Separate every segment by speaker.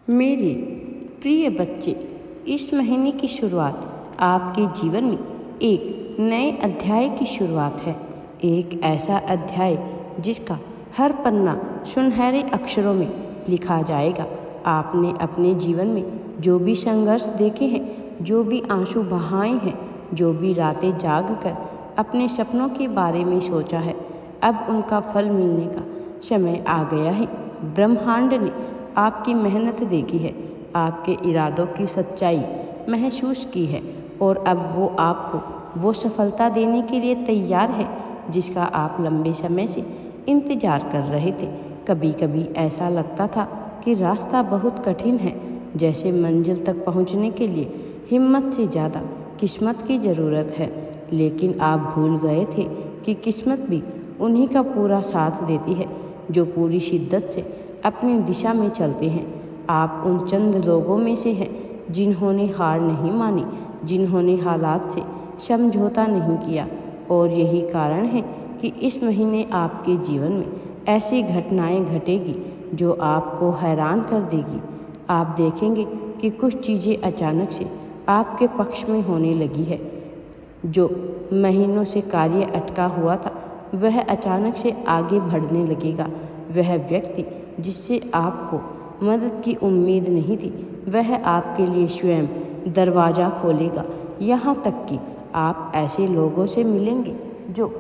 Speaker 1: मेरे प्रिय बच्चे, इस महीने की शुरुआत आपके जीवन में एक नए अध्याय की शुरुआत है। एक ऐसा अध्याय जिसका हर पन्ना सुनहरे अक्षरों में लिखा जाएगा। आपने अपने जीवन में जो भी संघर्ष देखे हैं, जो भी आंसू बहाए हैं, जो भी रातें जाग कर अपने सपनों के बारे में सोचा है, अब उनका फल मिलने का समय आ गया है। ब्रह्मांड ने आपकी मेहनत देखी है, आपके इरादों की सच्चाई महसूस की है और अब वो आपको वो सफलता देने के लिए तैयार है जिसका आप लंबे समय से इंतजार कर रहे थे। कभी कभी ऐसा लगता था कि रास्ता बहुत कठिन है, जैसे मंजिल तक पहुंचने के लिए हिम्मत से ज़्यादा किस्मत की ज़रूरत है। लेकिन आप भूल गए थे कि किस्मत भी उन्हीं का पूरा साथ देती है जो पूरी शिद्दत से अपनी दिशा में चलते हैं। आप उन चंद लोगों में से हैं जिन्होंने हार नहीं मानी, जिन्होंने हालात से समझौता नहीं किया। और यही कारण है कि इस महीने आपके जीवन में ऐसी घटनाएं घटेगी जो आपको हैरान कर देगी। आप देखेंगे कि कुछ चीज़ें अचानक से आपके पक्ष में होने लगी है। जो महीनों से कार्य अटका हुआ था वह अचानक से आगे बढ़ने लगेगा। वह व्यक्ति जिससे आपको मदद की उम्मीद नहीं थी, वह आपके लिए स्वयं दरवाज़ा खोलेगा। यहाँ तक कि आप ऐसे लोगों से मिलेंगे जो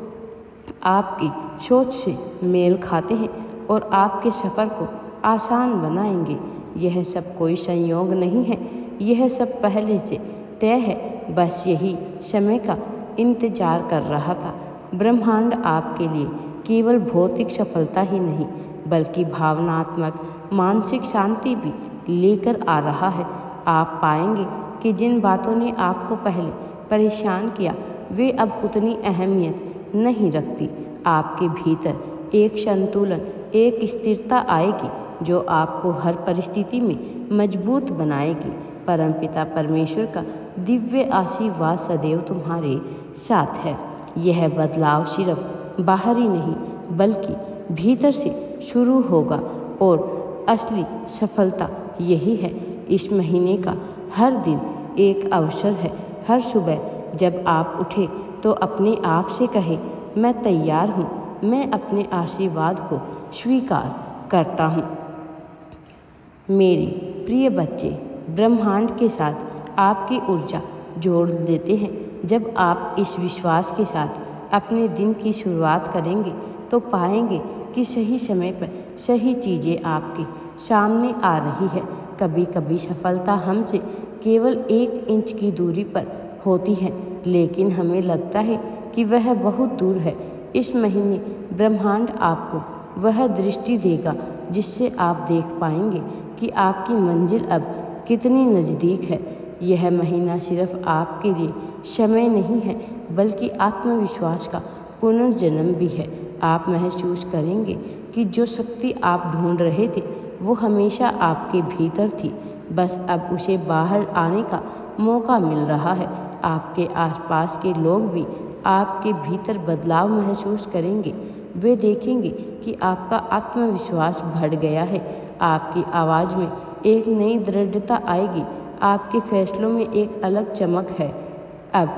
Speaker 1: आपकी सोच से मेल खाते हैं और आपके सफ़र को आसान बनाएंगे। यह सब कोई संयोग नहीं है, यह सब पहले से तय है, बस यही समय का इंतजार कर रहा था। ब्रह्मांड आपके लिए केवल भौतिक सफलता ही नहीं बल्कि भावनात्मक मानसिक शांति भी लेकर आ रहा है। आप पाएंगे कि जिन बातों ने आपको पहले परेशान किया वे अब उतनी अहमियत नहीं रखती। आपके भीतर एक संतुलन, एक स्थिरता आएगी जो आपको हर परिस्थिति में मजबूत बनाएगी। परमपिता परमेश्वर का दिव्य आशीर्वाद सदैव तुम्हारे साथ है। यह बदलाव सिर्फ बाहरी नहीं बल्कि भीतर से शुरू होगा और असली सफलता यही है। इस महीने का हर दिन एक अवसर है। हर सुबह जब आप उठे तो अपने आप से कहे, मैं तैयार हूँ, मैं अपने आशीर्वाद को स्वीकार करता हूँ। मेरे प्रिय बच्चे, ब्रह्मांड के साथ आपकी ऊर्जा जोड़ देते हैं। जब आप इस विश्वास के साथ अपने दिन की शुरुआत करेंगे तो पाएंगे कि सही समय पर सही चीज़ें आपके सामने आ रही है। कभी कभी सफलता हमसे केवल 1 इंच की दूरी पर होती है, लेकिन हमें लगता है कि वह बहुत दूर है। इस महीने ब्रह्मांड आपको वह दृष्टि देगा जिससे आप देख पाएंगे कि आपकी मंजिल अब कितनी नज़दीक है। यह महीना सिर्फ आपके लिए समय नहीं है बल्कि आत्मविश्वास का पुनर्जन्म भी है। आप महसूस करेंगे कि जो शक्ति आप ढूंढ रहे थे वो हमेशा आपके भीतर थी, बस अब उसे बाहर आने का मौका मिल रहा है। आपके आसपास के लोग भी आपके भीतर बदलाव महसूस करेंगे। वे देखेंगे कि आपका आत्मविश्वास बढ़ गया है, आपकी आवाज़ में एक नई दृढ़ता आएगी, आपके फैसलों में एक अलग चमक है। अब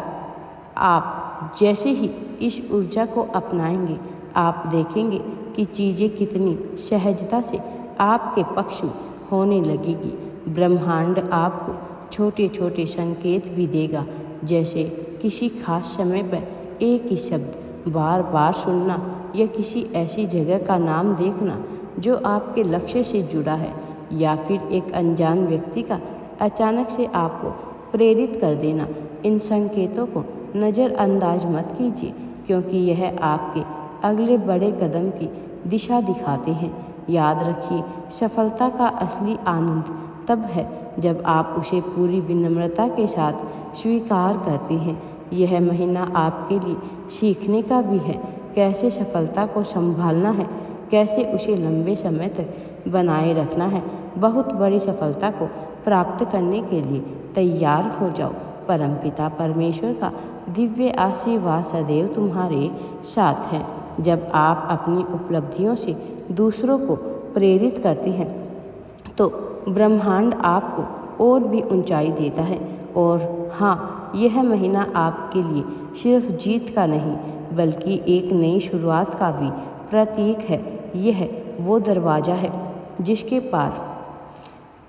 Speaker 1: आप जैसे ही इस ऊर्जा को अपनाएंगे, आप देखेंगे कि चीज़ें कितनी सहजता से आपके पक्ष में होने लगेगी। ब्रह्मांड आपको छोटे छोटे संकेत भी देगा, जैसे किसी खास समय पर एक ही शब्द बार बार सुनना या किसी ऐसी जगह का नाम देखना जो आपके लक्ष्य से जुड़ा है, या फिर एक अनजान व्यक्ति का अचानक से आपको प्रेरित कर देना। इन संकेतों को नज़रअंदाज मत कीजिए, क्योंकि यह आपके अगले बड़े कदम की दिशा दिखाते हैं। याद रखिए, सफलता का असली आनंद तब है जब आप उसे पूरी विनम्रता के साथ स्वीकार करते हैं। यह महीना आपके लिए सीखने का भी है, कैसे सफलता को संभालना है, कैसे उसे लंबे समय तक बनाए रखना है। बहुत बड़ी सफलता को प्राप्त करने के लिए तैयार हो जाओ। परमपिता परमेश्वर का दिव्य आशीर्वाद सदैव तुम्हारे साथ है। जब आप अपनी उपलब्धियों से दूसरों को प्रेरित करते हैं तो ब्रह्मांड आपको और भी ऊंचाई देता है। और हाँ, यह महीना आपके लिए सिर्फ जीत का नहीं बल्कि एक नई शुरुआत का भी प्रतीक है। यह वो दरवाज़ा है जिसके पार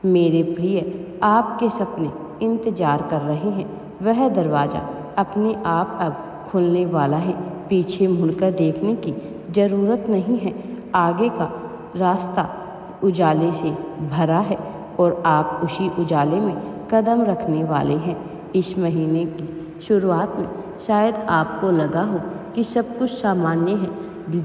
Speaker 1: मेरे प्रिय आपके सपने इंतजार कर रहे हैं। वह दरवाज़ा अपने आप अब खुलने वाला है। पीछे मुड़कर देखने की ज़रूरत नहीं है। आगे का रास्ता उजाले से भरा है और आप उसी उजाले में कदम रखने वाले हैं। इस महीने की शुरुआत में शायद आपको लगा हो कि सब कुछ सामान्य है,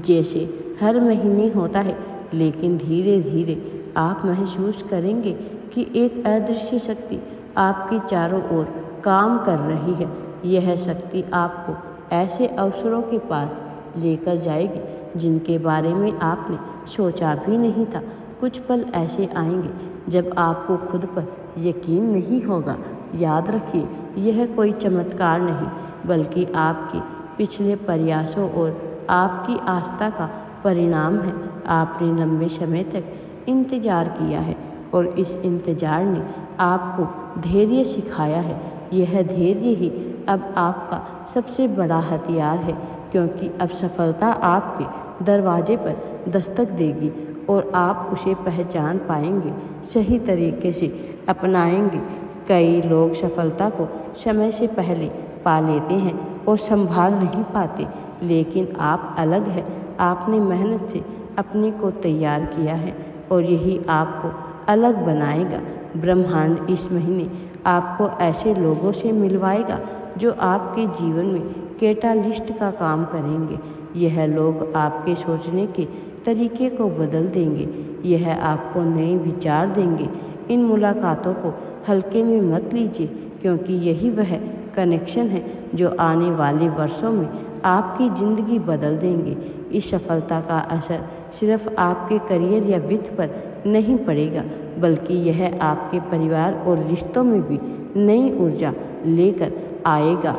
Speaker 1: जैसे हर महीने होता है, लेकिन धीरे धीरे आप महसूस करेंगे कि एक अदृश्य शक्ति आपके चारों ओर काम कर रही है। यह शक्ति आपको ऐसे अवसरों के पास लेकर जाएगी जिनके बारे में आपने सोचा भी नहीं था। कुछ पल ऐसे आएंगे जब आपको खुद पर यकीन नहीं होगा। याद रखिए, यह कोई चमत्कार नहीं बल्कि आपके पिछले प्रयासों और आपकी आस्था का परिणाम है। आपने लंबे समय तक इंतजार किया है और इस इंतजार ने आपको धैर्य सिखाया है। यह धैर्य ही अब आपका सबसे बड़ा हथियार है, क्योंकि अब सफलता आपके दरवाजे पर दस्तक देगी और आप उसे पहचान पाएंगे, सही तरीके से अपनाएंगे। कई लोग सफलता को समय से पहले पा लेते हैं और संभाल नहीं पाते, लेकिन आप अलग हैं। आपने मेहनत से अपने को तैयार किया है और यही आपको अलग बनाएगा। ब्रह्मांड इस महीने आपको ऐसे लोगों से मिलवाएगा जो आपके जीवन में कैटालिस्ट का काम करेंगे। यह लोग आपके सोचने के तरीके को बदल देंगे। यह आपको नए विचार देंगे। इन मुलाकातों को हल्के में मत लीजिए, क्योंकि यही वह कनेक्शन है जो आने वाले वर्षों में आपकी ज़िंदगी बदल देंगे। इस सफलता का असर सिर्फ आपके करियर या वित्त पर नहीं पड़ेगा, बल्कि यह आपके परिवार और रिश्तों में भी नई ऊर्जा लेकर आएगा।